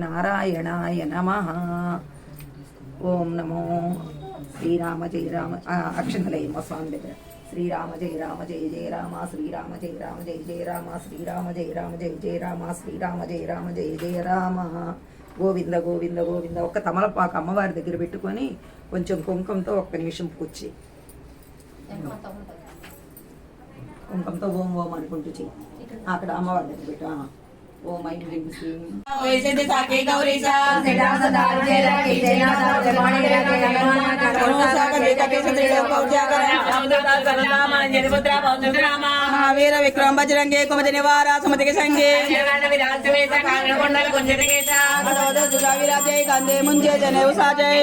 నారాయణాయ నమః. ఓం నమో శ్రీరామ జయ రామ. అక్షంతలయ్యమ్మ స్వామి దగ్గర శ్రీరామ జయ రామ జయ జయ రామ, శ్రీరామ జయ రామ జయ జయ రామ, శ్రీరామ జయ రామ జయ జయ రామ, శ్రీరామ జయ రామ జయ జయ రామ. గోవింద గోవింద గోవింద. ఒక్క తమలపాకు అమ్మవారి దగ్గర పెట్టుకొని కొంచెం కుంకుమతో ఒక్క నిమిషం పూచి కుంకుమతో ఓం ఓం అనుకుంటూ చెయ్యి. అక్కడ అమ్మవారి దగ్గర పెట్టు. ఓం ఐం హ్రీం శ్రీం వీర విక్రమ బజరంగే కుమతి నివార సుమతికి సంగే విరాజయ కందే ముంజే జనే ఉసాజయ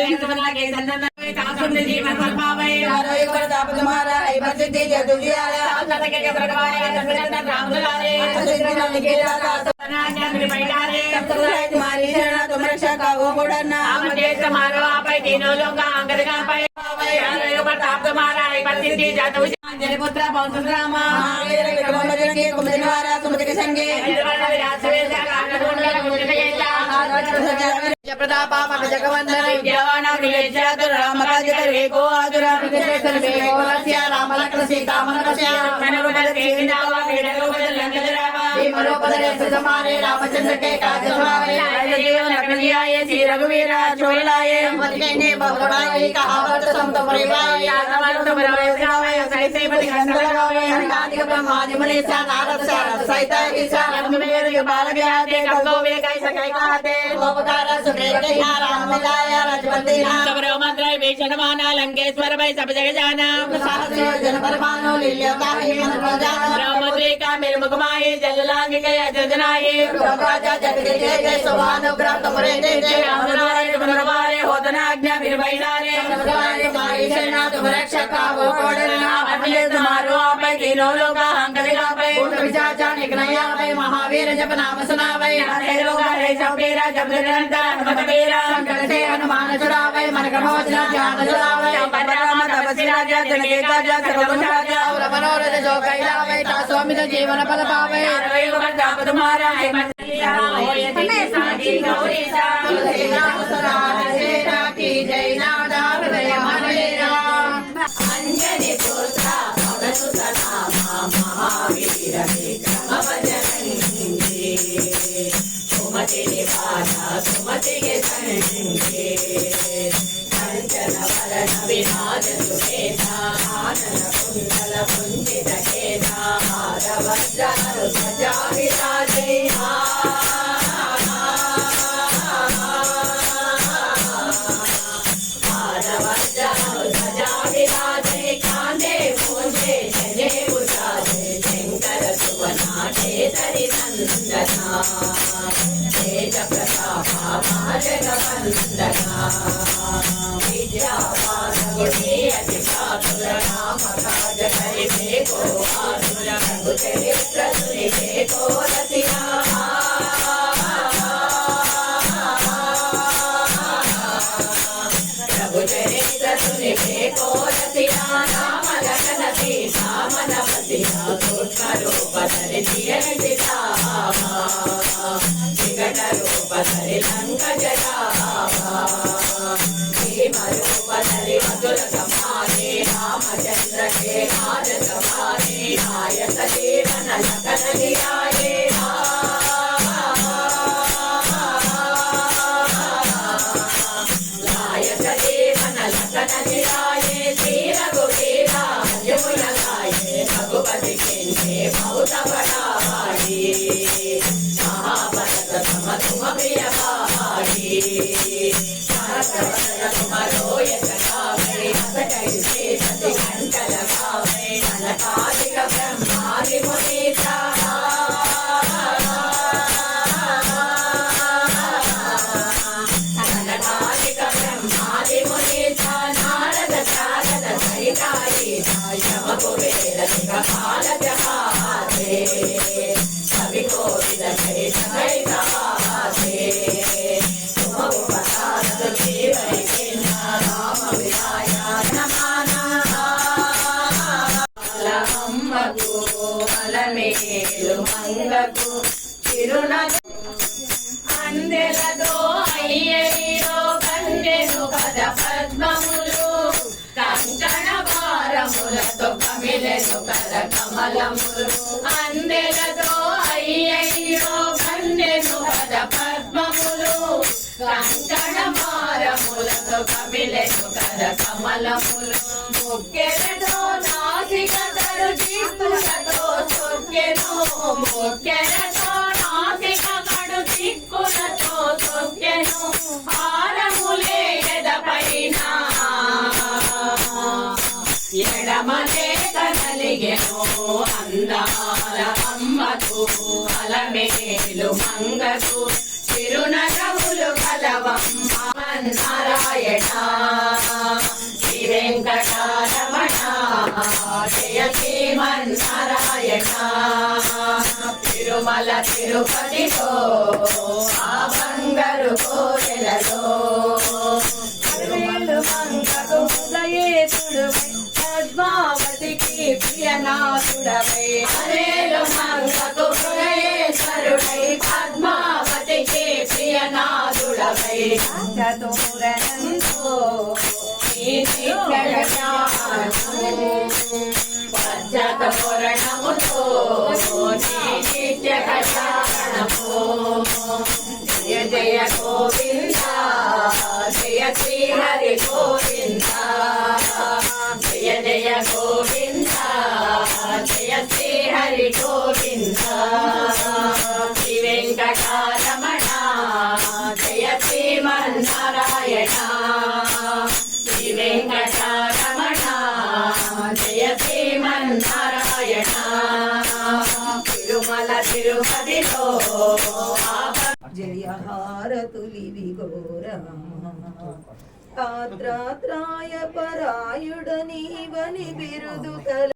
ప్రతాప జగవందన రామలక్ష్మ సీతామనస్య रामचंद्र के काज श्री रघुवीर चोलाय कहावत लंकेश्वर भाई सब जगह जाना मेरे मुखमाए जल लांग गया जजनाए राजा जग जय जय सोहानुग्रह तुमरे जय जय रामनारायण मनोवारे होदनाज्ञा निर्भयनारे नमस्कारे माई शरणा तुम रक्षक वो कोडना अपने तुम्हारो आपे तीनों लोग अंगलिका पे उठ विचार निकनया पे महावीर जप नाम सुनावे हरे लोग हरे सबेरा जब निरंतर हनुमत बेरा संकट से हनुमान छुड़ावे मन क्रमोचना ध्यान छुड़ावे परम तपस्वी राजा जनके काज सकल राजा और मनोरथ जो कैलावे ता स्वामी जीवन पद पावे तुम्हारा है मतिया होए साची गौरी सा नाम सदान से राखी जय नादा हृदय मनलेरा अंजनी पुत्र पवन नाम महावीर विक्रम बजरंगी सुमति निवासा सुमति के संगे कंचन वरण विराज सुवेशा आनन कुंडल कुंजित केशा वज्र ध्वजा विराजे ध्वजा विराजे कांधे मूंझे जने उजाजे शंकर सुवनाटे धरि नंदना तेज प्रतापा भाजगवंदना विद्यावान गुणी अति चातुर नाम काज करिबे को आतुर प्रभु चरित्र सुनिबे को रसिया प्रभु चरित्र सुनिबे को रसिया राम लखन सीता मन बसिया सूक्ष्म रूप धरि जिय सितावा विकट रूप धरि लंक जरावा भीम रूप धरि मधुर समाधि रामचंद्र के काज सवारे नायक जीवन लखन जियाए नायक जीवन लखन जियाए श्री रघुवीरा यमुना गाये रघुपति किन्हे बहुत बड़ाई महाभारत सम तुम प्रिय भाई तुम्हारो यश गावे कैसे सति कंठ लगावे कनकादिक ब्रह्मादि मुनीसा कनकादिक ब्रह्मादि मुनीसा नारद सारद सहिताई शम कुबेर दिक्पाल जहाते सभी को विद सहित सहिताते तुम उपसाद जीवन అయ్యయ్యో కన్నెను పద పద్మములు కంకణ భారములతో కమిలెను కర కమలములు అందెలతో అయ్యయ్యో కన్నెను పద పద్మములు కంకణ భారములతో కమిలెను కర కమలములు ముక్కెలతో నాసిక కరు చిక్కులతో సొక్కెను ముక్కెలతో నాసిక కడు చిక్కులతో సొక్కెను హారములే ఎదపైన ఎడమలే కనలిగెను అందాల అమ్మకు అలమేలు మంగకు చిరునగములు కలవమ్మ నారాయణ శ్రీ వెంకటరమణ జయ శ్రీమన్నారాయణ తిరుమల తిరుపతిలో ఆ బంగారు కోటెలలో అలమేలు మంగకు హృదయేతుడువై పద్మావతికి ప్రియనాథుడవై అలమేలు మంగకు హృదయేశ్వరుడై పద్మావతికి ప్రియనాథుడవై చతురంతో పచ్చతోరణముతో నిత్య కళ్యాణము జయ జయ గోవింద జయ శ్రీ హరి గోవింద జయ జయ గోవింద జయ శ్రీ హరి గోవింద శ్రీ వెంకటరమణ జయ శ్రీమన్నారాయణ శ్రీ వెంకటరమణ జయ శ్రీమన్నారాయణ తిరుమల తిరుపతిలో జయ హారతులివి ఘోరమా తాత్రాత్రాయ పరాయుడ నీవని బిరుదు కల